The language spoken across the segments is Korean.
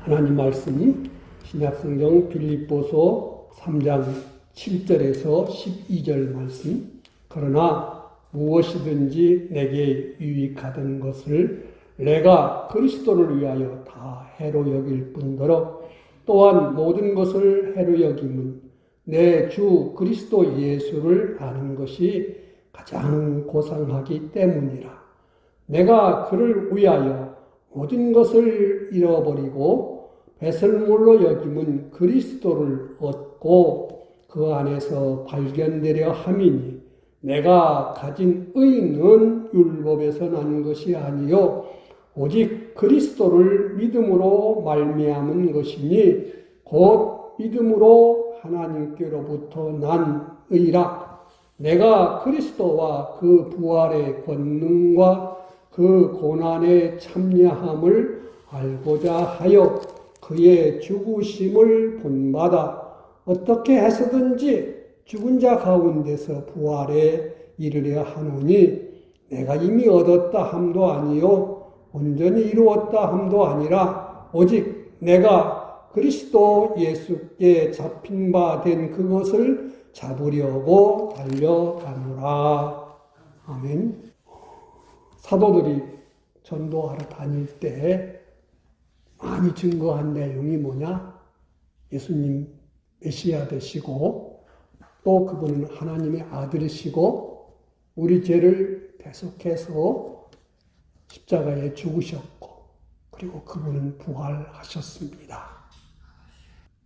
하나님 말씀이 신약성경 빌립보서 3장 7절에서 12절 말씀. 그러나 무엇이든지 내게 유익하던 것을 내가 그리스도를 위하여 다 해로 여길 뿐더러 또한 모든 것을 해로 여김은 내 주 그리스도 예수를 아는 것이 가장 고상하기 때문이라. 내가 그를 위하여 모든 것을 잃어버리고 배설물로 여김은 그리스도를 얻고 그 안에서 발견되려 함이니 내가 가진 의는 율법에서 난 것이 아니요 오직 그리스도를 믿음으로 말미암은 것이니 곧 믿음으로 하나님께로부터 난 의라. 내가 그리스도와 그 부활의 권능과 그 고난의 참여함을 알고자 하여 그의 죽으심을 본받아 어떻게 해서든지 죽은 자 가운데서 부활에 이르려 하노니 내가 이미 얻었다 함도 아니요 온전히 이루었다 함도 아니라 오직 내가 그리스도 예수께 잡힌 바 된 그것을 잡으려고 달려가노라. 아멘. 사도들이 전도하러 다닐 때 많이 증거한 내용이 뭐냐? 예수님 메시아 되시고 또 그분은 하나님의 아들이시고 우리 죄를 대속해서 십자가에 죽으셨고 그리고 그분은 부활하셨습니다.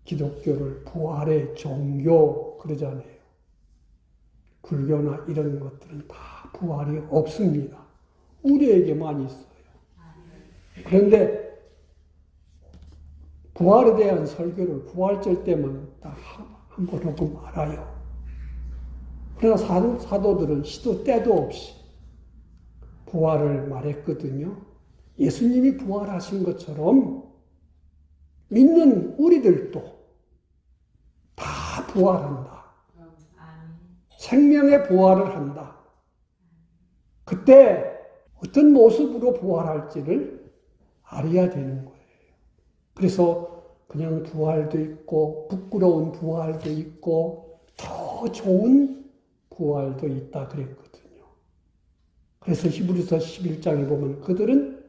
기독교를 부활의 종교 그러잖아요. 불교나 이런 것들은 다 부활이 없습니다. 우리에게만 있어요. 그런데 부활에 대한 설교를 부활절 때만 딱 한 번 하고 말아요. 그러나 사도들은 시도 때도 없이 부활을 말했거든요. 예수님이 부활하신 것처럼 믿는 우리들도 다 부활한다. 생명의 부활을 한다. 그때 어떤 모습으로 부활할지를 알아야 되는 거예요. 그래서 그냥 부활도 있고 부끄러운 부활도 있고 더 좋은 부활도 있다 그랬거든요. 그래서 히브리서 11장에 보면 그들은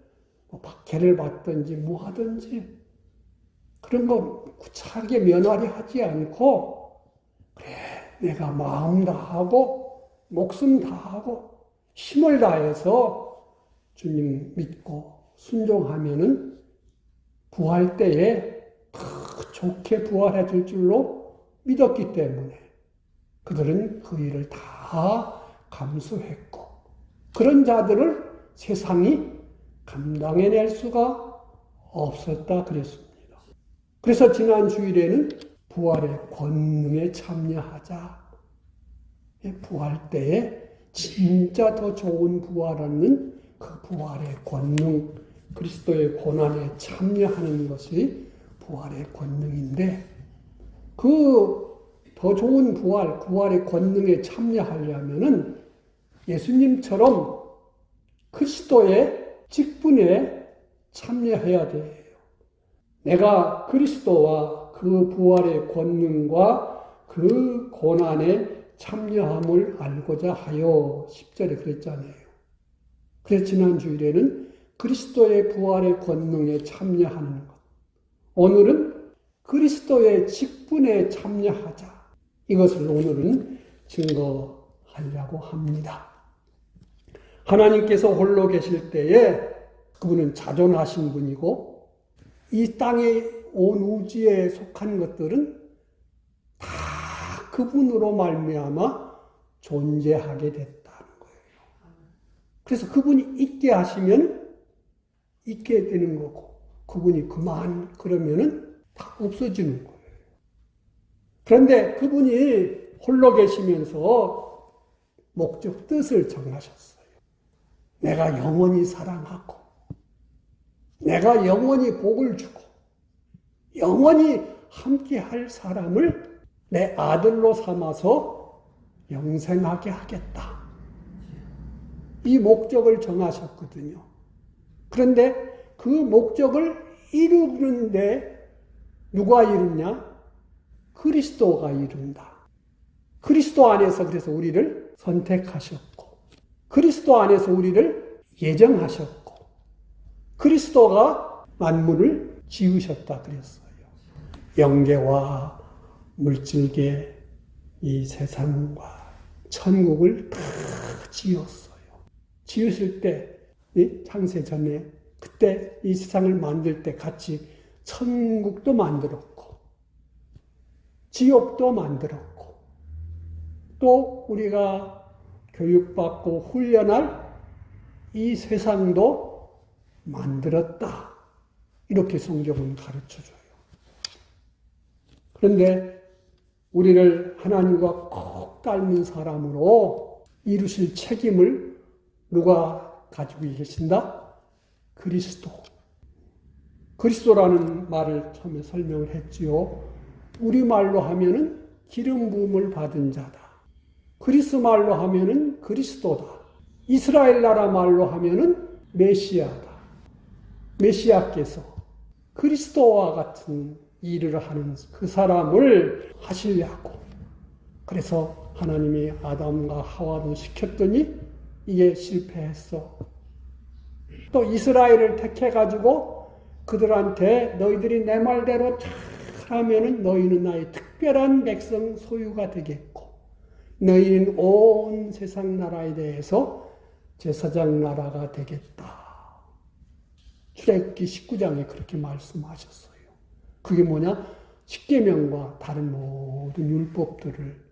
박해를 받든지 뭐 하든지 그런 거 구차하게 면하려 하지 않고 그래 내가 마음 다하고 목숨 다하고 힘을 다해서 주님 믿고 순종하면은 부활 때에 더 좋게 부활해 줄 줄로 믿었기 때문에 그들은 그 일을 다 감수했고 그런 자들을 세상이 감당해낼 수가 없었다 그랬습니다. 그래서 지난 주일에는 부활의 권능에 참여하자. 부활 때에 진짜 더 좋은 부활하는 그 부활의 권능, 그리스도의 고난에 참여하는 것이 부활의 권능인데 그 더 좋은 부활의 권능에 참여하려면은 예수님처럼 그리스도의 직분에 참여해야 돼요. 내가 그리스도와 그 부활의 권능과 그 고난에 참여함을 알고자 하여 10절에 그랬잖아요. 그래서 지난 주일에는 그리스도의 부활의 권능에 참여하는 것. 오늘은 그리스도의 직분에 참여하자. 이것을 오늘은 증거하려고 합니다. 하나님께서 홀로 계실 때에 그분은 자존하신 분이고 이 땅에 온 우주에 속한 것들은 다 그분으로 말미암아 존재하게 됐다는 거예요. 그래서 그분이 있게 하시면 있게 되는 거고 그분이 그만 그러면은 다 없어지는 거예요. 그런데 그분이 홀로 계시면서 목적 뜻을 정하셨어요. 내가 영원히 사랑하고 내가 영원히 복을 주고 영원히 함께할 사람을 내 아들로 삼아서 영생하게 하겠다. 이 목적을 정하셨거든요. 그런데 그 목적을 이루는데 누가 이루냐? 그리스도가 이룬다. 그리스도 안에서 그래서 우리를 선택하셨고, 그리스도 안에서 우리를 예정하셨고, 그리스도가 만물을 지으셨다 그랬어요. 영계와 물질계, 이 세상과 천국을 다 지었어요. 지으실 때, 창세 전에, 그때 이 세상을 만들 때 같이 천국도 만들었고, 지옥도 만들었고, 또 우리가 교육받고 훈련할 이 세상도 만들었다. 이렇게 성경은 가르쳐줘요. 그런데 우리를 하나님과 꼭 닮은 사람으로 이루실 책임을 누가 가지고 계신다? 그리스도. 그리스도라는 말을 처음에 설명을 했지요. 우리말로 하면은 기름 부음을 받은 자다. 그리스 말로 하면은 그리스도다. 이스라엘 나라 말로 하면은 메시아다. 메시아께서 그리스도와 같은 일을 하는 그 사람을 하시려고. 그래서 하나님이 아담과 하와도 시켰더니 이게 실패했어. 또 이스라엘을 택해가지고 그들한테 너희들이 내 말대로 잘하면은 너희는 나의 특별한 백성 소유가 되겠고, 너희는 온 세상 나라에 대해서 제사장 나라가 되겠다. 출애굽기 19장에 그렇게 말씀하셨어요. 그게 뭐냐? 십계명과 다른 모든 율법들을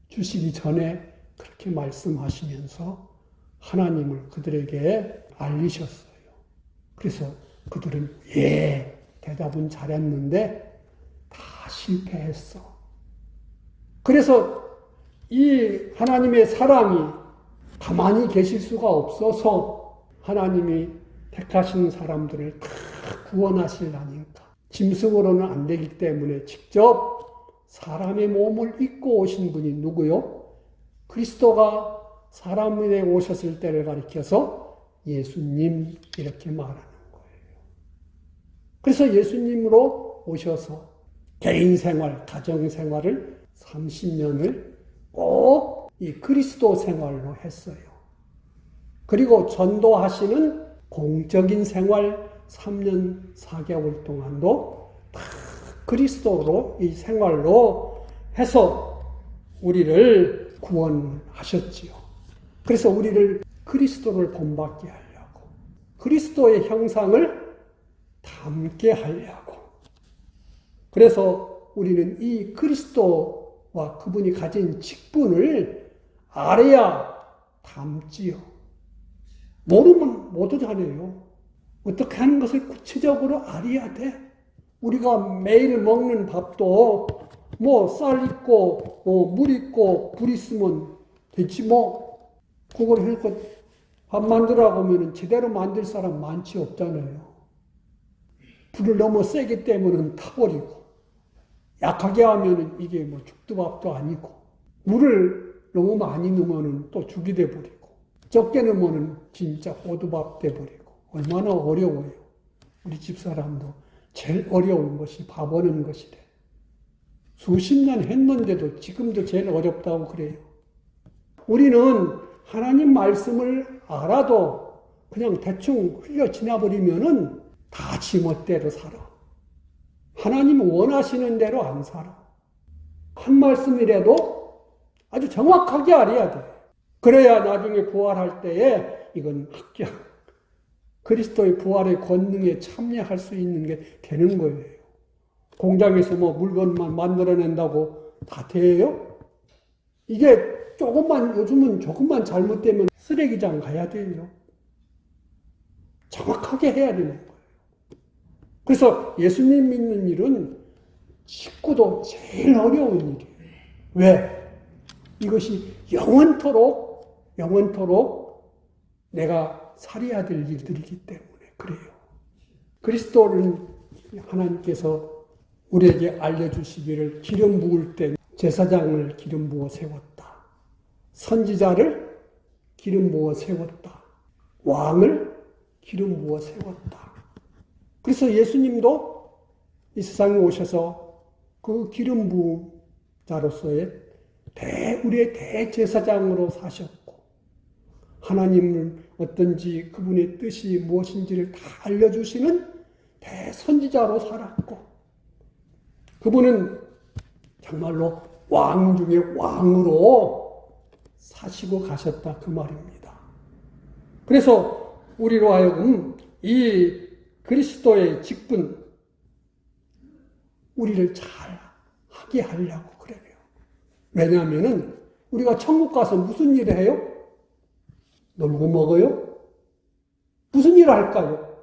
주시기 전에 그렇게 말씀하시면서 하나님을 그들에게 알리셨어요. 그래서 그들은 대답은 잘했는데 다 실패했어. 그래서 이 하나님의 사랑이 가만히 계실 수가 없어서 하나님이 택하신 사람들을 다 구원하시려니까 짐승으로는 안 되기 때문에 직접 사람의 몸을 입고 오신 분이 누구요? 그리스도가 사람에 오셨을 때를 가리켜서 예수님 이렇게 말하는 거예요. 그래서 예수님으로 오셔서 개인 생활, 가정 생활을 30년을 꼭 이 그리스도 생활로 했어요. 그리고 전도하시는 공적인 생활 3년 4개월 동안도 다 그리스도로 이 생활로 해서 우리를 구원하셨지요. 그래서 우리를 그리스도를 본받게 하려고, 그리스도의 형상을 담게 하려고. 그래서 우리는 이 그리스도와 그분이 가진 직분을 알아야 담지요. 모르면 못 하잖아요. 어떻게 하는 것을 구체적으로 알아야 돼. 우리가 매일 먹는 밥도 쌀 있고 물 있고 불 있으면 되지 뭐. 그걸 해서 밥 만들라고 하면 제대로 만들 사람 많지 없잖아요. 불을 너무 세기 때문에 타버리고, 약하게 하면 이게 죽도 밥도 아니고, 물을 너무 많이 넣으면 또 죽이 돼버리고, 적게 넣으면 진짜 호두밥 돼버리고. 얼마나 어려워요. 우리 집사람도 제일 어려운 것이 밥 하는 것이래. 수십 년 했는데도 지금도 제일 어렵다고 그래요. 우리는 하나님 말씀을 알아도 그냥 대충 흘려 지나버리면은 다 지멋대로 살아. 하나님 원하시는 대로 안 살아. 한 말씀이라도 아주 정확하게 알아야 돼. 그래야 나중에 부활할 때에 이건 합격. 그리스도의 부활의 권능에 참여할 수 있는 게 되는 거예요. 공장에서 물건만 만들어낸다고 다 돼요? 이게 요즘은 조금만 잘못되면 쓰레기장 가야 돼요. 정확하게 해야 되는 거예요. 그래서 예수님 믿는 일은 식구도 제일 어려운 일이에요. 왜? 이것이 영원토록 내가 살아야 될 일들이기 때문에 그래요. 그리스도는 하나님께서 우리에게 알려주시기를 기름 부을 때 제사장을 기름 부어 세웠다. 선지자를 기름 부어 세웠다. 왕을 기름 부어 세웠다. 그래서 예수님도 이 세상에 오셔서 그 기름 부은 자로서의 우리의 대제사장으로 사셨고, 하나님은 어떤지 그분의 뜻이 무엇인지를 다 알려주시는 대선지자로 살았고, 그분은 정말로 왕 중에 왕으로 사시고 가셨다 그 말입니다. 그래서 우리로 하여금 이 그리스도의 직분, 우리를 잘 하게 하려고 그래요. 왜냐하면 우리가 천국 가서 무슨 일을 해요? 놀고 먹어요? 무슨 일을 할까요?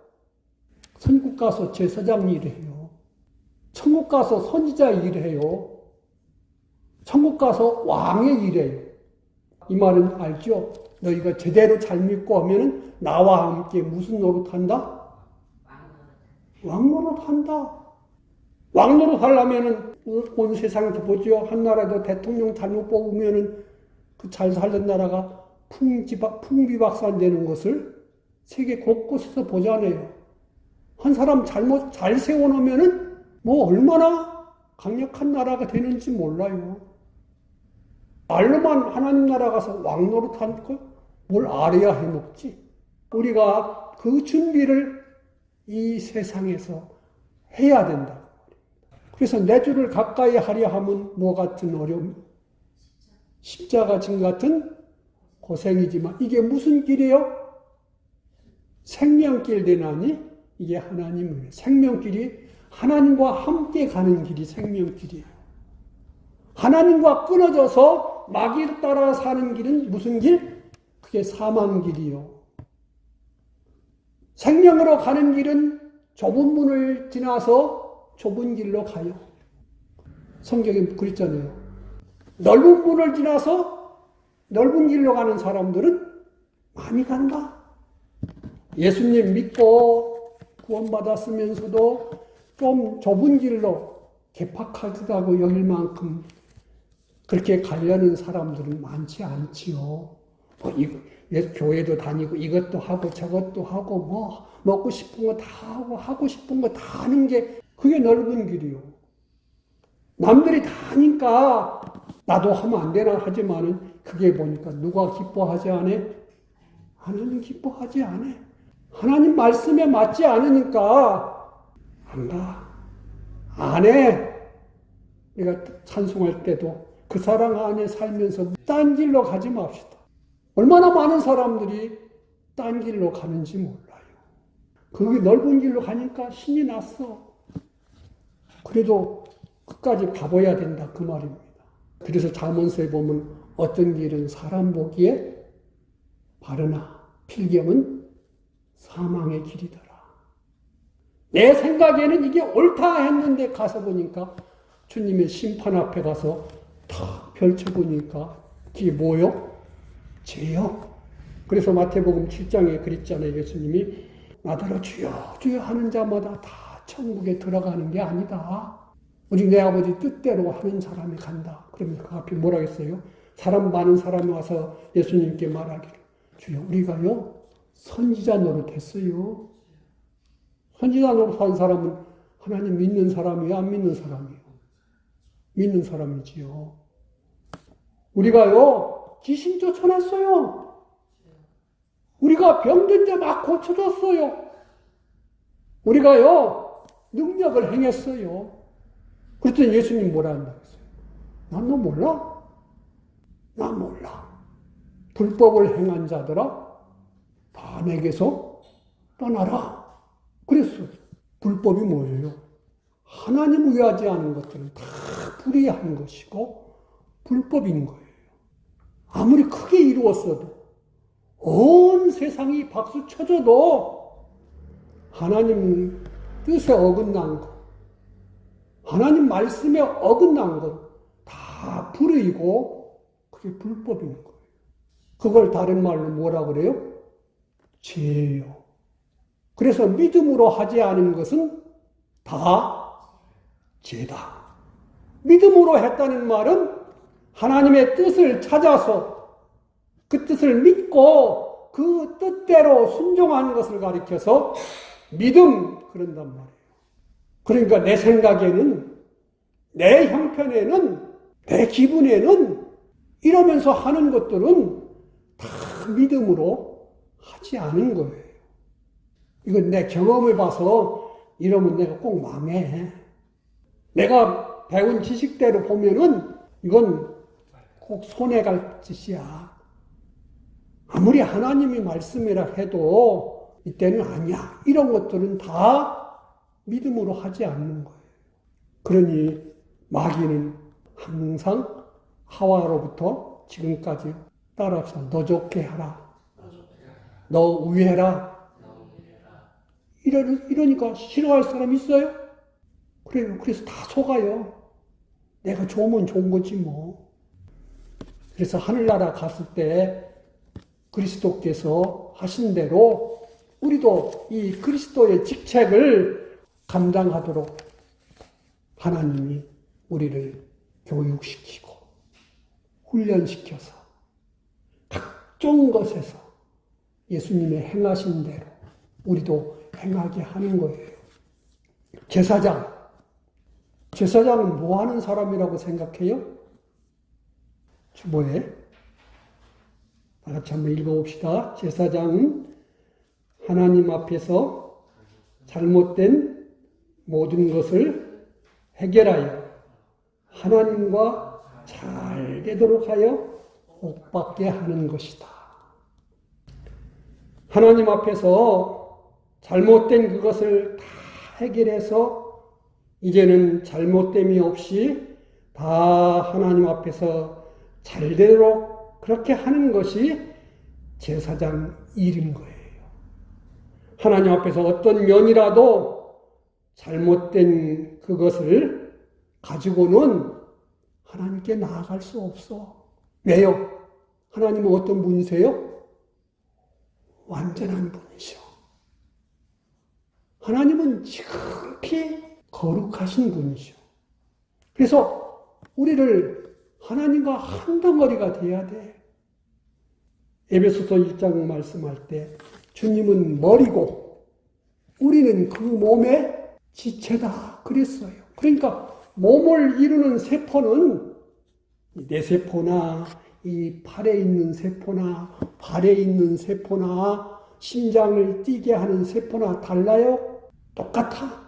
천국 가서 제사장 일을 해요. 천국 가서 선지자 일을 해요. 천국 가서 왕의 일을 해요. 이 말은 알죠? 너희가 제대로 잘 믿고 하면 나와 함께 무슨 노릇한다? 왕노릇한다. 왕노릇 하려면 온 세상도 보죠. 한 나라도 대통령 잘못 뽑으면 그 잘 살던 나라가 풍비박산 되는 것을 세계 곳곳에서 보잖아요. 한 사람 잘 세워놓으면은 뭐 얼마나 강력한 나라가 되는지 몰라요. 말로만 하나님 나라 가서 왕노릇한 걸 뭘 알아야 해먹지. 우리가 그 준비를 이 세상에서 해야 된다. 그래서 내 주를 가까이 하려 하면 뭐 같은 어려움? 십자가 진 같은 고생이지만 이게 무슨 길이에요? 생명길 되나니? 이게 하나님의 생명길이 하나님과 함께 가는 길이 생명길이에요. 하나님과 끊어져서 마귀를 따라 사는 길은 무슨 길? 그게 사망길이요. 생명으로 가는 길은 좁은 문을 지나서 좁은 길로 가요. 성경에 그랬잖아요. 넓은 문을 지나서 넓은 길로 가는 사람들은 많이 간다. 예수님 믿고 구원받았으면서도 좀 좁은 길로 개팍하다고 여길 만큼 그렇게 가려는 사람들은 많지 않지요. 교회도 다니고 이것도 하고 저것도 하고 뭐 먹고 싶은 거 다 하고 싶은 거 다 하는 게 그게 넓은 길이요. 남들이 다 하니까 나도 하면 안 되나 하지만은 그게 보니까 누가 기뻐하지 않아? 하나님 기뻐하지 않아. 하나님 말씀에 맞지 않으니까 안 가. 안 해. 내가 찬송할 때도 그 사랑 안에 살면서 딴 길로 가지 맙시다. 얼마나 많은 사람들이 딴 길로 가는지 몰라요. 거기 넓은 길로 가니까 신이 났어. 그래도 끝까지 가봐야 된다 그 말입니다. 그래서 잠언서에 보면 어떤 길은 사람 보기에 바르나 필경은 사망의 길이더라. 내 생각에는 이게 옳다 했는데 가서 보니까 주님의 심판 앞에 가서 다 펼쳐보니까 그게 뭐요? 죄요. 그래서 마태복음 7장에 그랬잖아요. 예수님이 나더러 주여 주여 하는 자마다 다 천국에 들어가는 게 아니다. 오직 내 아버지 뜻대로 하는 사람이 간다. 그러면 그 앞에 뭐라 했어요? 많은 사람이 와서 예수님께 말하기를 주여 우리가요 선지자 노릇했어요. 선지자 노릇한 사람은 하나님 믿는 사람이에요? 안 믿는 사람이에요? 믿는 사람이지요. 우리가요 귀신 쫓아냈어요. 우리가 병든 자 막 고쳐줬어요. 우리가요 능력을 행했어요. 그랬더니 예수님 뭐라 한다 했어요? 난 너 몰라? 난 몰라. 불법을 행한 자들아 다 내게서 떠나라. 그랬어요. 불법이 뭐예요? 하나님 의하지 않은 것들은 다 불의한 것이고 불법인 거예요. 아무리 크게 이루었어도 온 세상이 박수 쳐줘도 하나님 뜻에 어긋난 것, 하나님 말씀에 어긋난 것 다 불의이고 그게 불법인 거예요. 그걸 다른 말로 뭐라 그래요? 죄예요. 그래서 믿음으로 하지 않은 것은 다 죄다. 믿음으로 했다는 말은 하나님의 뜻을 찾아서 그 뜻을 믿고 그 뜻대로 순종하는 것을 가리켜서 믿음 그런단 말이에요. 그러니까 내 생각에는, 내 형편에는, 내 기분에는 이러면서 하는 것들은 다 믿음으로 하지 않은 거예요. 이건 내 경험을 봐서 이러면 내가 꼭 망해. 내가 배운 지식대로 보면은 이건 꼭 손해갈 짓이야. 아무리 하나님이 말씀이라 해도 이때는 아니야. 이런 것들은 다 믿음으로 하지 않는 거예요. 그러니 마귀는 항상 하와로부터 지금까지 따라서 너 좋게 하라. 너 우회해라. 이러니까 싫어할 사람 있어요? 그래요. 그래서 다 속아요. 내가 좋으면 좋은 거지 뭐. 그래서 하늘나라 갔을 때 그리스도께서 하신 대로 우리도 이 그리스도의 직책을 감당하도록 하나님이 우리를 교육시키고 훈련시켜서 각종 것에서 예수님의 행하신 대로 우리도 행하게 하는 거예요. 제사장은 뭐 하는 사람이라고 생각해요? 주보에 다 같이 한번 읽어봅시다. 제사장은 하나님 앞에서 잘못된 모든 것을 해결하여 하나님과 잘 되도록 하여 복받게 하는 것이다. 하나님 앞에서 잘못된 그것을 다 해결해서 이제는 잘못됨이 없이 다 하나님 앞에서 잘되도록 그렇게 하는 것이 제사장 일인 거예요. 하나님 앞에서 어떤 면이라도 잘못된 그것을 가지고는 하나님께 나아갈 수 없어. 왜요? 하나님은 어떤 분이세요? 완전한 분이셔. 하나님은 지극히 거룩하신 분이셔. 그래서 우리를 하나님과 한 덩어리가 돼야 돼. 에베소서 1장 말씀할 때 주님은 머리고 우리는 그 몸의 지체다 그랬어요. 그러니까 몸을 이루는 세포는 뇌세포나 이 팔에 있는 세포나 발에 있는 세포나 심장을 뛰게 하는 세포나 달라요? 똑같아.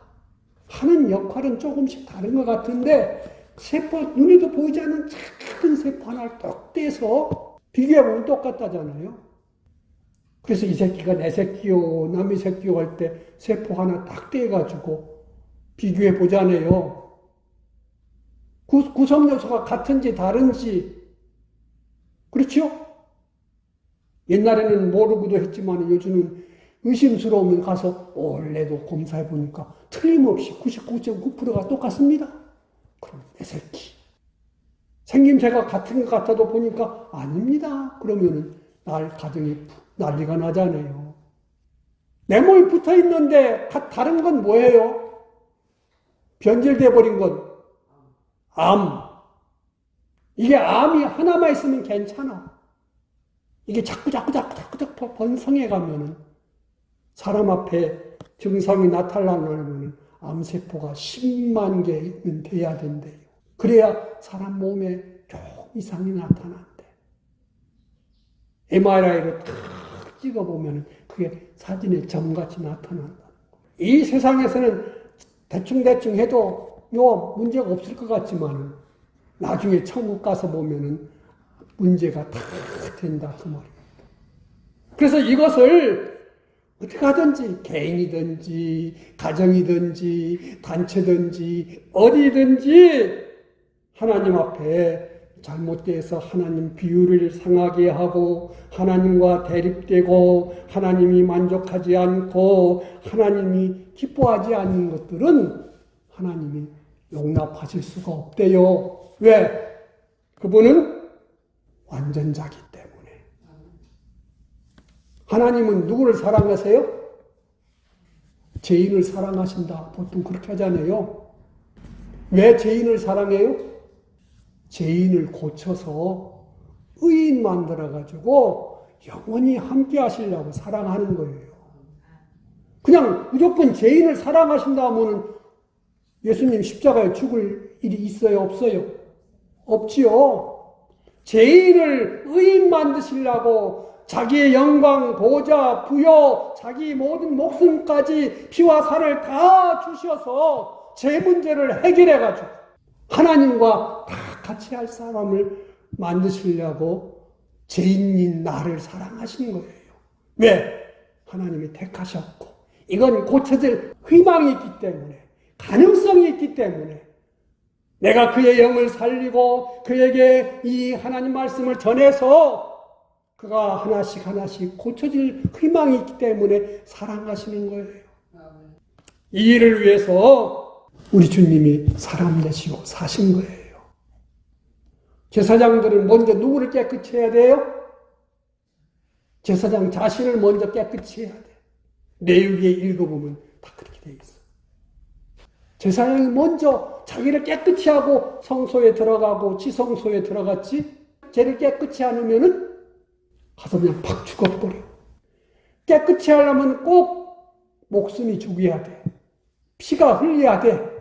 하는 역할은 조금씩 다른 것 같은데 세포, 눈에도 보이지 않는 작은 세포 하나를 딱 떼서 비교해보면 똑같다잖아요. 그래서 이 새끼가 내 새끼요, 남의 새끼요 할 때 세포 하나 딱 떼가지고 비교해보잖아요. 구성 요소가 같은지 다른지, 그렇죠? 옛날에는 모르고도 했지만 요즘은 의심스러우면 가서 원래도 검사해보니까 틀림없이 99.9%가 똑같습니다. 그럼 내 새끼. 생김새가 같은 것 같아도 보니까 아닙니다. 그러면은 가정이 난리가 나잖아요. 내 몸이 붙어 있는데 다른 건 뭐예요? 변질돼 버린 건 암. 이게 암이 하나만 있으면 괜찮아. 이게 자꾸 번성해 가면은 사람 앞에 증상이 나타나려면 암세포가 10만 개는 돼야 된대요. 그래야 사람 몸에 조금 이상이 나타난대. MRI로 탁 찍어보면 그게 사진에 점같이 나타난다. 이 세상에서는 대충 해도 문제가 없을 것 같지만 나중에 천국 가서 보면은 문제가 다 된다 그 말입니다. 그래서 이것을 어떻게 하든지 개인이든지 가정이든지 단체든지 어디든지 하나님 앞에 잘못돼서 하나님 비유를 상하게 하고 하나님과 대립되고 하나님이 만족하지 않고 하나님이 기뻐하지 않는 것들은 하나님이 용납하실 수가 없대요. 왜? 그분은 완전자기 때문에. 하나님은 누구를 사랑하세요? 죄인을 사랑하신다. 보통 그렇게 하잖아요. 왜 죄인을 사랑해요? 죄인을 고쳐서 의인 만들어가지고 영원히 함께 하시려고 사랑하는 거예요. 그냥 무조건 죄인을 사랑하신다면은 예수님 십자가에 죽을 일이 있어요, 없어요? 없지요. 죄인을 의인 만드시려고 자기의 영광, 보좌, 부여, 자기 모든 목숨까지 피와 살을 다 주셔서 죄 문제를 해결해가지고 하나님과 다 같이 할 사람을 만드시려고 죄인인 나를 사랑하신 거예요. 왜? 하나님이 택하셨고 이건 고쳐질 희망이 있기 때문에, 가능성이 있기 때문에 내가 그의 영을 살리고 그에게 이 하나님 말씀을 전해서 그가 하나씩 하나씩 고쳐질 희망이 있기 때문에 사랑하시는 거예요. 이 일을 위해서 우리 주님이 사람 되시고 사신 거예요. 제사장들은 먼저 누구를 깨끗이 해야 돼요? 제사장 자신을 먼저 깨끗이 해야 돼. 레위기에 읽어보면 다 그렇게 돼 있어. 제사장이 먼저 자기를 깨끗이 하고 성소에 들어가고 지성소에 들어갔지, 죄를 깨끗이 않으면은 가서 그냥 팍 죽어버려. 깨끗이 하려면 꼭 목숨이 죽어야 돼. 피가 흘려야 돼.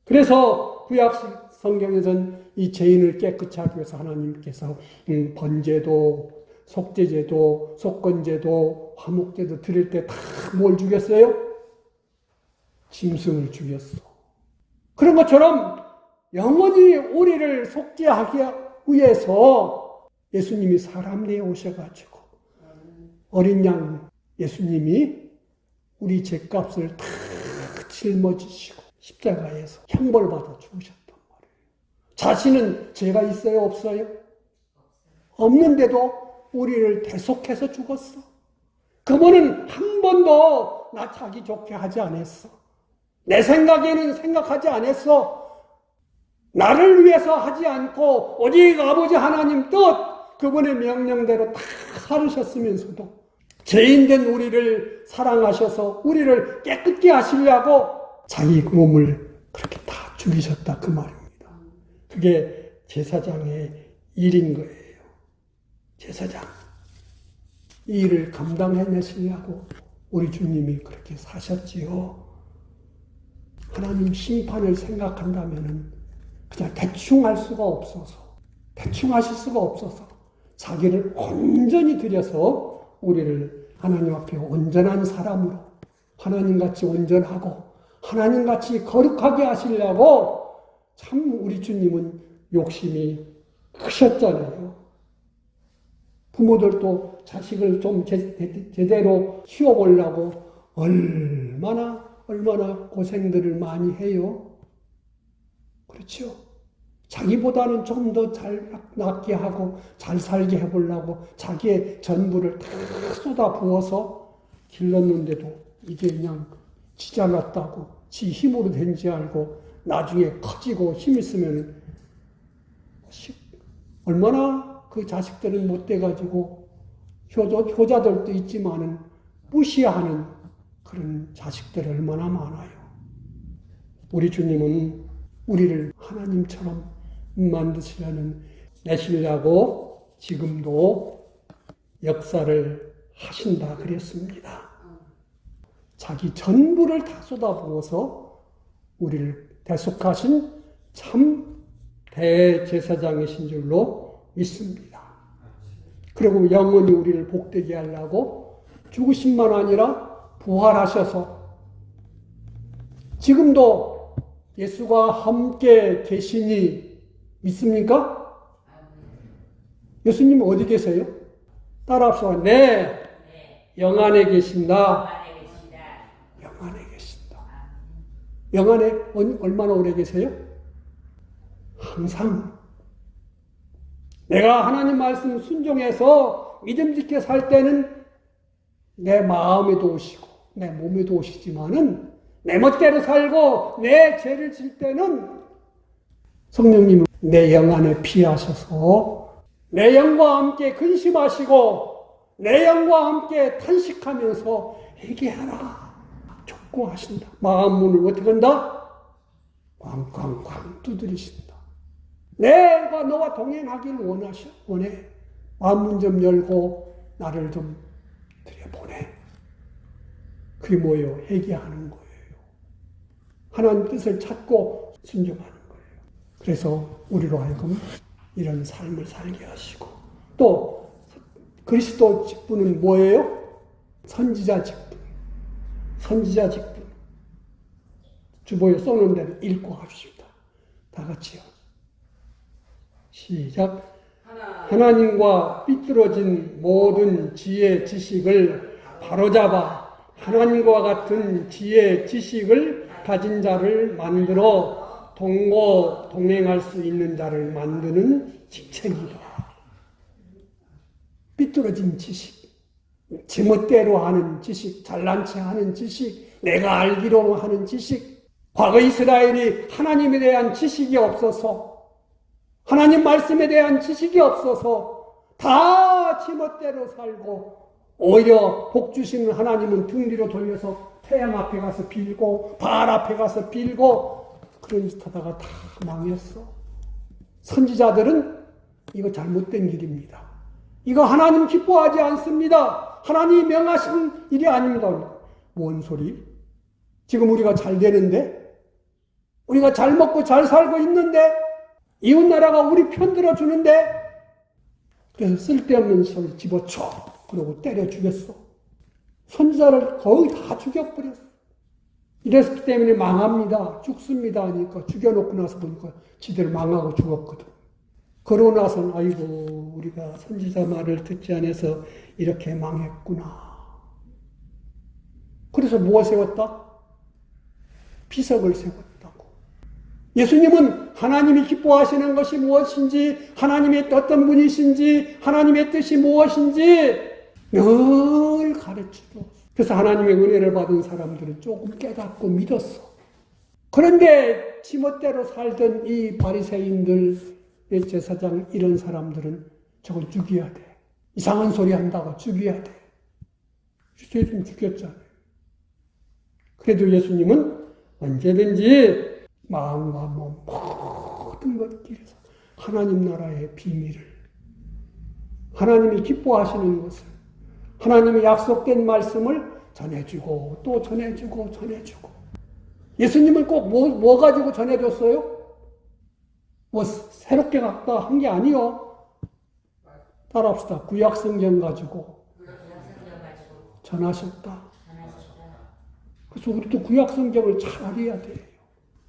그래서 구약 성경에서는 이 죄인을 깨끗이 하기 위해서 하나님께서 번제도, 속죄제도, 속건제도, 화목제도 드릴 때 다 뭘 죽였어요? 짐승을 죽였어. 그런 것처럼 영원히 우리를 속죄하기 위해서 예수님이 사람 되어 오셔가지고 어린 양 예수님이 우리 죄값을 다 짊어지시고 십자가에서 형벌받아 죽으셨단 말이에요. 자신은 죄가 있어요, 없어요? 없는데도 우리를 대속해서 죽었어. 그분은 한 번도 나 자기 좋게 하지 않았어. 내 생각에는 생각하지 않았어. 나를 위해서 하지 않고 오직 아버지 하나님 뜻, 그분의 명령대로 다 살으셨으면서도 죄인된 우리를 사랑하셔서 우리를 깨끗게 하시려고 자기 몸을 그렇게 다 죽이셨다 그 말입니다. 그게 제사장의 일인 거예요. 제사장. 이 일을 감당해내시려고 우리 주님이 그렇게 사셨지요. 하나님 심판을 생각한다면 그냥 대충 할 수가 없어서, 대충 하실 수가 없어서 자기를 온전히 들여서 우리를 하나님 앞에 온전한 사람으로, 하나님같이 온전하고 하나님같이 거룩하게 하시려고 참 우리 주님은 욕심이 크셨잖아요. 부모들도 자식을 좀 제대로 키워보려고 얼마나 고생들을 많이 해요. 그렇죠? 자기보다는 좀 더 잘 낫게 하고 잘 살게 해보려고 자기의 전부를 다 쏟아 부어서 길렀는데도 이게 그냥 지 잘났다고 지 힘으로 된지 알고 나중에 커지고 힘 있으면 얼마나 그 자식들은 못돼가지고 효자들도 있지만은 무시하는 그런 자식들이 얼마나 많아요. 우리 주님은 우리를 하나님처럼 내시려고 지금도 역사를 하신다 그랬습니다. 자기 전부를 다 쏟아부어서 우리를 대속하신 참 대제사장이신 줄로 믿습니다. 그리고 영원히 우리를 복되게 하려고 죽으심만 아니라 부활하셔서 지금도 예수가 함께 계시니 믿습니까? 예수님 어디 계세요? 따라합시다. 네, 영 안에 계신다. 영 안에 계신다. 영 안에 얼마나 오래 계세요? 항상. 내가 하나님 말씀 순종해서 믿음직게 살 때는 내 마음에도 오시고 내 몸에도 오시지만은 내 멋대로 살고 내 죄를 질 때는 성령님은 내 영 안에 피하셔서 내 영과 함께 근심하시고 내 영과 함께 탄식하면서 회개하라 촉구하신다. 마음 문을 어떻게 한다? 꽝꽝꽝 두드리신다. 내가 너와 동행하기를 원해. 마음 문 좀 열고 나를 좀 들여보내. 그게 뭐예요? 회개하는 거예요. 하나님 뜻을 찾고 순종하는 거예요. 그래서 우리로 하여금 이런 삶을 살게 하시고, 또 그리스도 직분은 뭐예요? 선지자 직분. 선지자 직분. 주보에 써놓은 대로 읽고 합시다. 다 같이요. 시작. 하나님과 삐뚤어진 모든 지혜 지식을 바로잡아 하나님과 같은 지혜 지식을 가진 자를 만들어 동행할 수 있는 자를 만드는 직책이다. 삐뚤어진 지식, 제멋대로 하는 지식, 잘난 체 하는 지식, 내가 알기로 하는 지식, 과거 이스라엘이 하나님에 대한 지식이 없어서, 하나님 말씀에 대한 지식이 없어서 다 제멋대로 살고, 오히려 복 주시는 하나님은 등 뒤로 돌려서 태양 앞에 가서 빌고 바알 앞에 가서 빌고 그런 짓 하다가 다 망했어. 선지자들은 이거 잘못된 길입니다. 이거 하나님 기뻐하지 않습니다. 하나님이 명하신 일이 아닙니다. 뭔 소리? 지금 우리가 잘 되는데? 우리가 잘 먹고 잘 살고 있는데? 이웃나라가 우리 편들어 주는데? 그래서 쓸데없는 소리 집어쳐. 그러고 때려 죽였어. 선지자를 거의 다 죽여버렸어. 이랬기 때문에 망합니다. 죽습니다 하니까 죽여놓고 나서 보니까 지들 망하고 죽었거든. 그러고 나서는 아이고 우리가 선지자 말을 듣지 않아서 이렇게 망했구나. 그래서 뭐 세웠다? 비석을 세웠다고. 예수님은 하나님이 기뻐하시는 것이 무엇인지, 하나님의 어떤 분이신지, 하나님의 뜻이 무엇인지 늘 가르치고, 그래서 하나님의 은혜를 받은 사람들은 조금 깨닫고 믿었어. 그런데 지멋대로 살던 이 바리새인들, 제사장 이런 사람들은 저걸 죽여야 돼. 이상한 소리 한다고 죽여야 돼. 예수님 죽였잖아요. 그래도 예수님은 언제든지 마음과 몸 모든 것 길에서 하나님 나라의 비밀을, 하나님이 기뻐하시는 것을, 하나님이 약속된 말씀을 전해주고 또 전해주고 전해주고. 예수님은 꼭 뭐 가지고 전해줬어요? 뭐 새롭게 갖다 한 게 아니요. 따라합시다. 구약성경 가지고 전하셨다. 그래서 우리도 구약성경을 잘 알아야 돼요.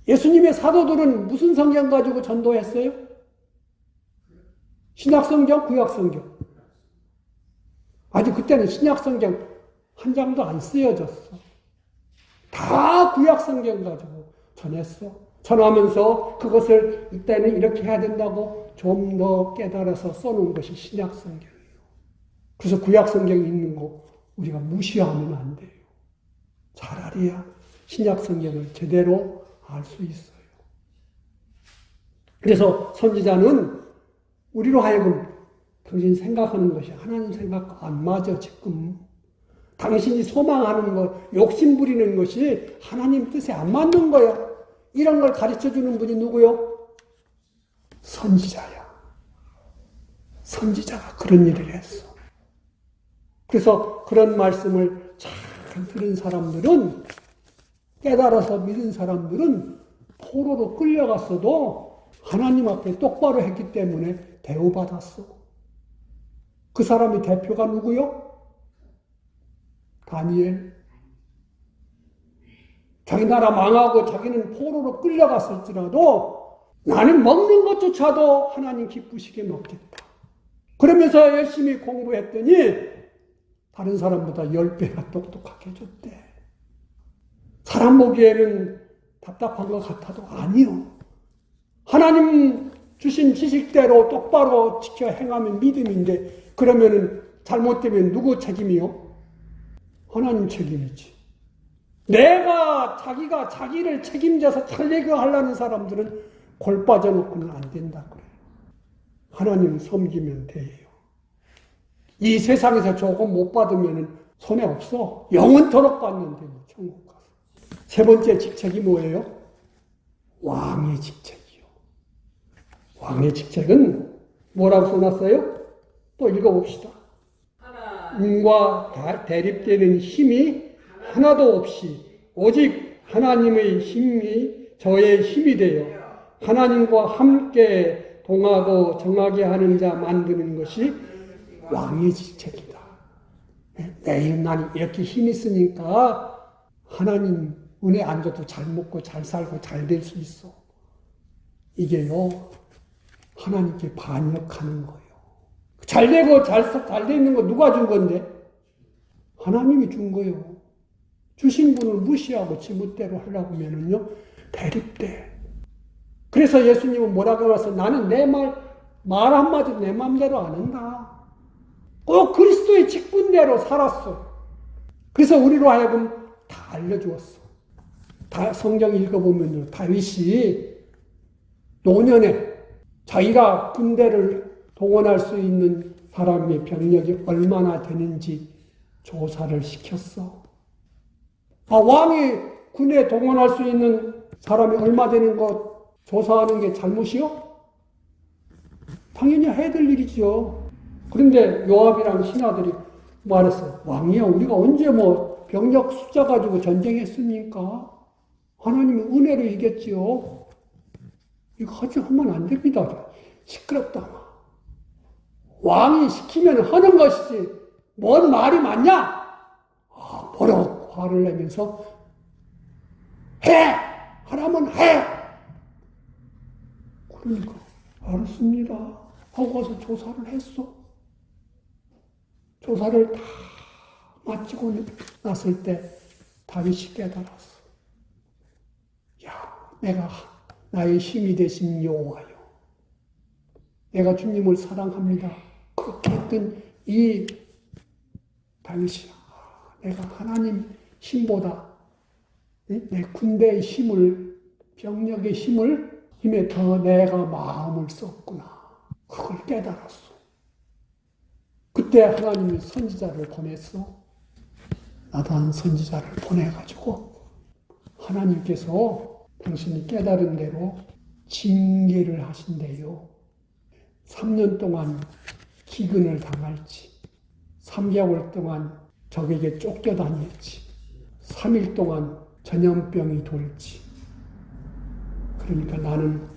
예수님의 사도들은 무슨 성경 가지고 전도했어요? 신약성경, 구약성경. 아직 그때는 신약성경 한 장도 안 쓰여졌어. 다 구약성경 가지고 전했어. 전하면서 그것을 이때는 이렇게 해야 된다고 좀 더 깨달아서 써놓은 것이 신약성경이에요. 그래서 구약성경이 있는 거 우리가 무시하면 안 돼요. 잘 알아야 신약성경을 제대로 알 수 있어요. 그래서 선지자는 우리로 하여금 당신 생각하는 것이 하나님 생각과 안 맞아 지금. 당신이 소망하는 것, 욕심 부리는 것이 하나님 뜻에 안 맞는 거야. 이런 걸 가르쳐주는 분이 누구요? 선지자야. 선지자가 그런 일을 했어. 그래서 그런 말씀을 잘 들은 사람들은, 깨달아서 믿은 사람들은 포로로 끌려갔어도 하나님 앞에 똑바로 했기 때문에 대우받았어. 그 사람의 대표가 누구요? 다니엘. 자기 나라 망하고 자기는 포로로 끌려갔을지라도 나는 먹는 것조차도 하나님 기쁘시게 먹겠다. 그러면서 열심히 공부했더니 다른 사람보다 10배나 똑똑하게 해줬대. 사람 보기에는 답답한 것 같아도 아니요. 하나님 주신 지식대로 똑바로 지켜 행하면 믿음인데, 그러면은 잘못되면 누구 책임이요? 하나님 책임이지. 자기가 자기를 책임져서 살려고 하려는 사람들은 골 빠져놓고는 안 된다 그래요. 하나님 섬기면 돼요. 이 세상에서 조금 못 받으면 손해 없어. 영원토록 받는데 뭐 천국 가서. 세 번째 직책이 뭐예요? 왕의 직책이요. 왕의 직책은 뭐라고 써놨어요? 또 읽어봅시다. 하나님과 대립되는 힘이 하나도 없이 오직 하나님의 힘이 저의 힘이 되어 하나님과 함께 동하고 정하게 하는 자 만드는 것이 왕의 직책이다. 내 인간이 이렇게 힘이 있으니까 하나님 은혜 안 줘도 잘 먹고 잘 살고 잘 될 수 있어. 이게요, 하나님께 반역하는 거예요. 잘 되고 잘 돼 있는 거 누가 준 건데? 하나님이 준 거예요. 주신 분을 무시하고 지멋대로 하려고 하면은요, 대립돼. 그래서 예수님은 뭐라고 해서 나는 내 말 한마디 내 맘대로 안 한다. 꼭 그리스도의 직분대로 살았어. 그래서 우리로 하여금 다 알려주었어. 다 성경 읽어보면요, 다윗이 노년에 자기가 군대를 동원할 수 있는 사람의 병력이 얼마나 되는지 조사를 시켰어. 왕이 군에 동원할 수 있는 사람이 얼마 되는 것 조사하는 게 잘못이요? 당연히 해야 될 일이죠. 그런데 요압이랑 신하들이 말했어. 왕이야, 우리가 언제 병력 숫자 가지고 전쟁했습니까? 하나님의 은혜로 이겼지요. 이거 하면 안 됩니다. 시끄럽다. 왕이 시키면 하는 것이지 뭔 말이 맞냐? 버럭 화를 내면서 해! 하라면 해! 그러니까 알았습니다 하고 가서 조사를 했어. 조사를 다 마치고 났을 때 다윗이 깨달았어. 내가 나의 힘이 되신 여호와요, 내가 주님을 사랑합니다. 그렇게 했던 이 다윗이 내가 하나님 힘보다 내 군대의 힘을, 병력의 힘에 더 내가 마음을 썼구나. 그걸 깨달았어. 그때 하나님이 선지자를 보냈어. 나단 선지자를 보내가지고 하나님께서 당신이 깨달은 대로 징계를 하신대요. 3년 동안 기근을 당할지, 3개월 동안 적에게 쫓겨다닐지, 3일 동안 전염병이 돌지. 그러니까 나는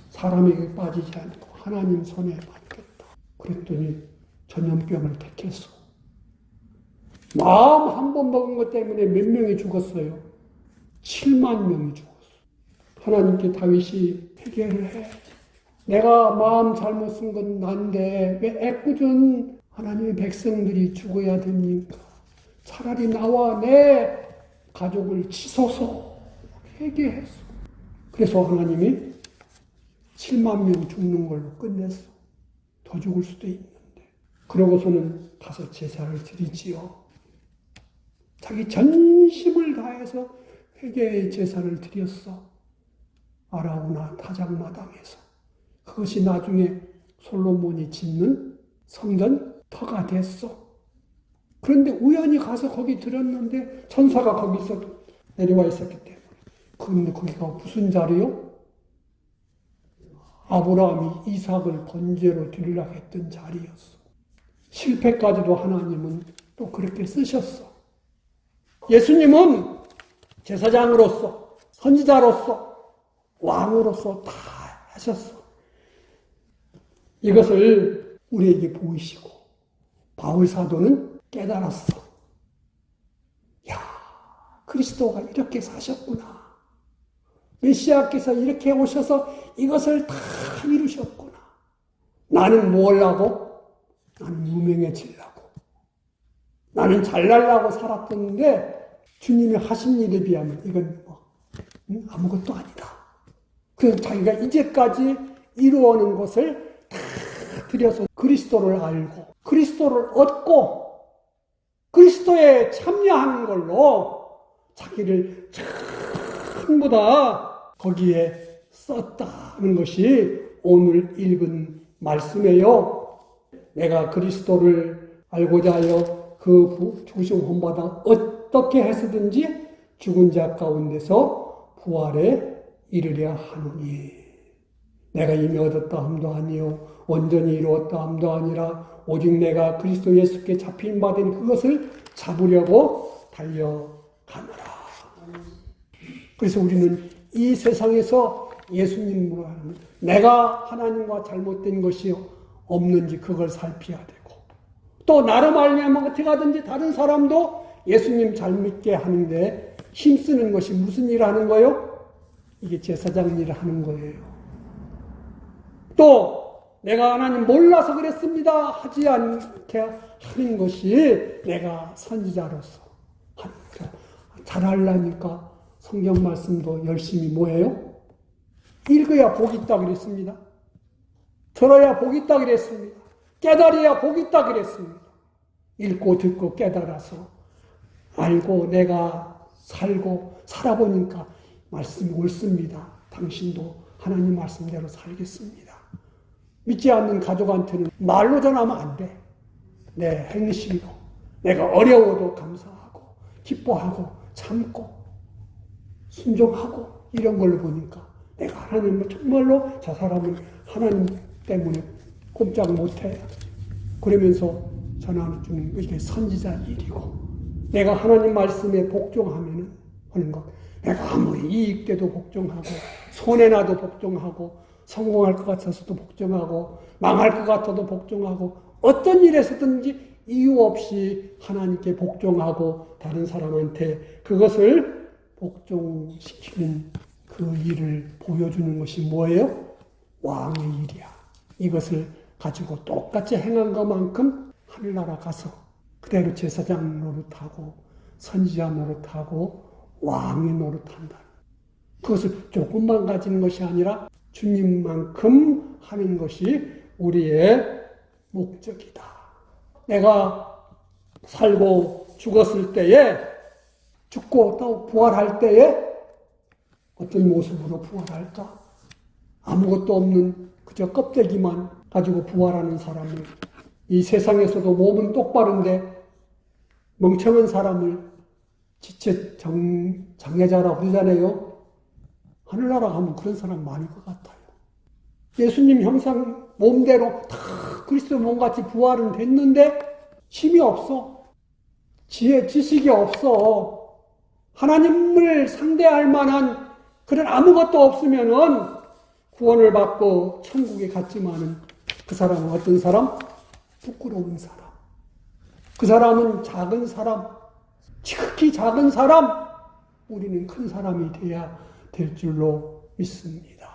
사람에게 빠지지 않고 하나님 손에 맡겼다. 그랬더니 전염병을 택했어. 마음 한 번 먹은 것 때문에 몇 명이 죽었어요? 7만 명이 죽었어. 하나님께 다윗이 회개를 해. 내가 마음 잘못 쓴 건 난데 왜 애꿎은 하나님의 백성들이 죽어야 됩니까? 차라리 나와 내 가족을 치소서. 회개했어. 그래서 하나님이 7만 명 죽는 걸로 끝냈어. 더 죽을 수도 있는데. 그러고서는 가서 제사를 드리지요. 자기 전심을 다해서 회개의 제사를 드렸어. 아라우나 타작마당에서. 그것이 나중에 솔로몬이 짓는 성전 터가 됐어. 그런데 우연히 가서 거기 들었는데 천사가 거기서 내려와 있었기 때문에. 그런데 거기가 무슨 자리요? 아브라함이 이삭을 번제로 드리려고 했던 자리였어. 실패까지도 하나님은 또 그렇게 쓰셨어. 예수님은 제사장으로서, 선지자로서, 왕으로서 다 하셨어. 이것을 우리에게 보이시고 바울 사도는 깨달았어. 야, 그리스도가 이렇게 사셨구나. 메시아께서 이렇게 오셔서 이것을 다 이루셨구나. 나는 뭘 하고? 나는 유명해지려고. 나는 잘나려고 살았었는데 주님이 하신 일에 비하면 이건 아무것도 아니다. 그래서 자기가 이제까지 이루어오는 것을 다 들여서 그리스도를 알고 그리스도를 얻고 그리스도에 참여하는 걸로 자기를 전부 다 거기에 썼다는 것이 오늘 읽은 말씀이에요. 내가 그리스도를 알고자 하여 그 죽으심 본받아 어떻게 해서든지 죽은 자 가운데서 부활에 이르려 하노니 내가 이미 얻었다 함도 아니요 온전히 이루었다 함도 아니라 오직 내가 그리스도 예수께 잡힌 바 된 그것을 잡으려고 달려가노라. 가느라. 그래서 우리는 이 세상에서 예수님으로 하는 내가 하나님과 잘못된 것이 없는지 그걸 살펴야 되고, 또 나로 말미암아 어떻게 하든지 다른 사람도 예수님 잘 믿게 하는데 힘쓰는 것이 무슨 일을 하는 거예요? 이게 제사장 일을 하는 거예요. 또 내가 하나님 몰라서 그랬습니다 하지 않게 하는 것이 내가 선지자로서 하는 거예요. 잘하려니까 성경 말씀도 열심히 뭐예요? 읽어야 복이 있다 그랬습니다. 들어야 복이 있다 그랬습니다. 깨달아야 복이 있다 그랬습니다. 읽고 듣고 깨달아서 알고 내가 살고 살아보니까 말씀이 옳습니다. 당신도 하나님 말씀대로 살겠습니다. 믿지 않는 가족한테는 말로 전하면 안 돼. 내 행실로 내가 어려워도 감사하고 기뻐하고 참고 순종하고 이런 걸로 보니까 내가 하나님을 정말로 저 사람은 하나님 때문에 꼼짝 못해. 그러면서 전하는 중 이게 선지자 일이고, 내가 하나님 말씀에 복종하면은 하는 것. 내가 아무리 이익돼도 복종하고 손해나도 복종하고 성공할 것 같아서도 복종하고 망할 것 같아도 복종하고 어떤 일에서든지 이유 없이 하나님께 복종하고 다른 사람한테 그것을 복종시키는 그 일을 보여주는 것이 뭐예요? 왕의 일이야. 이것을 가지고 똑같이 행한 것만큼 하늘나라 가서 그대로 제사장 노릇하고 선지자 노릇하고 왕의 노릇한다. 그것을 조금만 가지는 것이 아니라 주님만큼 하는 것이 우리의 목적이다. 내가 살고 죽었을 때에, 죽고 또 부활할 때에 어떤 모습으로 부활할까? 아무것도 없는 그저 껍데기만 가지고 부활하는 사람을, 이 세상에서도 몸은 똑바른데 멍청한 사람을 지체 장애자라고 그러잖아요. 하늘나라 가면 그런 사람 많을 것 같아요. 예수님 형상 몸대로 다 그리스도 몸같이 부활은 됐는데 힘이 없어. 지식이 없어. 하나님을 상대할 만한 그런 아무것도 없으면은 구원을 받고 천국에 갔지만은 그 사람은 어떤 사람? 부끄러운 사람. 그 사람은 작은 사람. 지극히 작은 사람. 우리는 큰 사람이 돼야 될 줄로 믿습니다.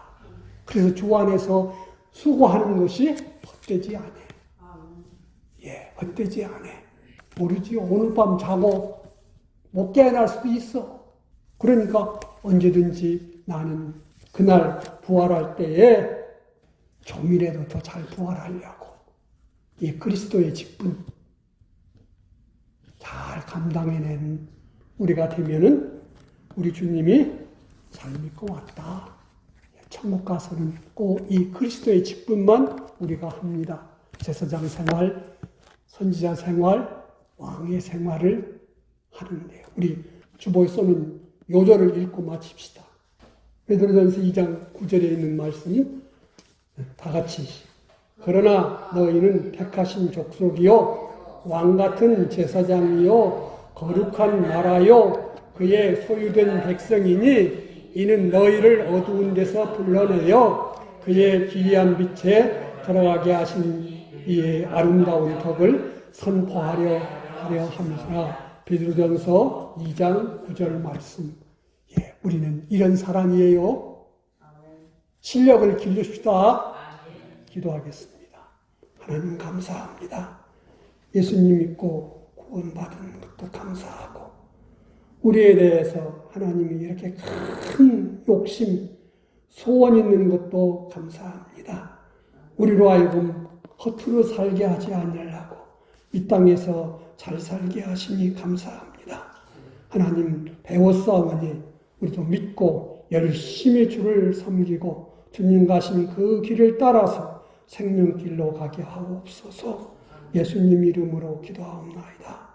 그래서 주 안에서 수고하는 것이 헛되지 않아. 예, 헛되지 않아. 모르지요. 오늘 밤 자고 못 깨어날 수도 있어. 그러니까 언제든지 나는 그날 부활할 때에 좀이라도 더 잘 부활하려고 이 그리스도의 직분 잘 감당해낸 우리가 되면은 우리 주님이 잘 믿고 왔다. 천국 가서는 꼭 이 그리스도의 직분만 우리가 합니다. 제사장 생활, 선지자 생활, 왕의 생활을 하는데요. 우리 주보에 써는 요절을 읽고 마칩시다. 베드로전서 2장 9절에 있는 말씀이 다 같이, 그러나 너희는 택하신 족속이요 왕같은 제사장이요 거룩한 나라요 그의 소유된 백성이니 이는 너희를 어두운 데서 불러내어 그의 기이한 빛에 들어가게 하신 이의 아름다운 덕을 선포하려 함이라. 베드로전서 2장 9절 말씀. 예, 우리는 이런 사람이에요. 실력을 길러주시다. 기도하겠습니다. 하나님 감사합니다. 예수님 믿고 구원받은 것도 감사하고 우리에 대해서 하나님이 이렇게 큰 욕심, 소원 있는 것도 감사합니다. 우리로 하여금 허투루 살게 하지 않으려고 이 땅에서 잘 살게 하시니 감사합니다. 하나님 배웠사오니 우리도 믿고 열심히 주를 섬기고 주님 가신 그 길을 따라서 생명길로 가게 하옵소서. 예수님 이름으로 기도하옵나이다.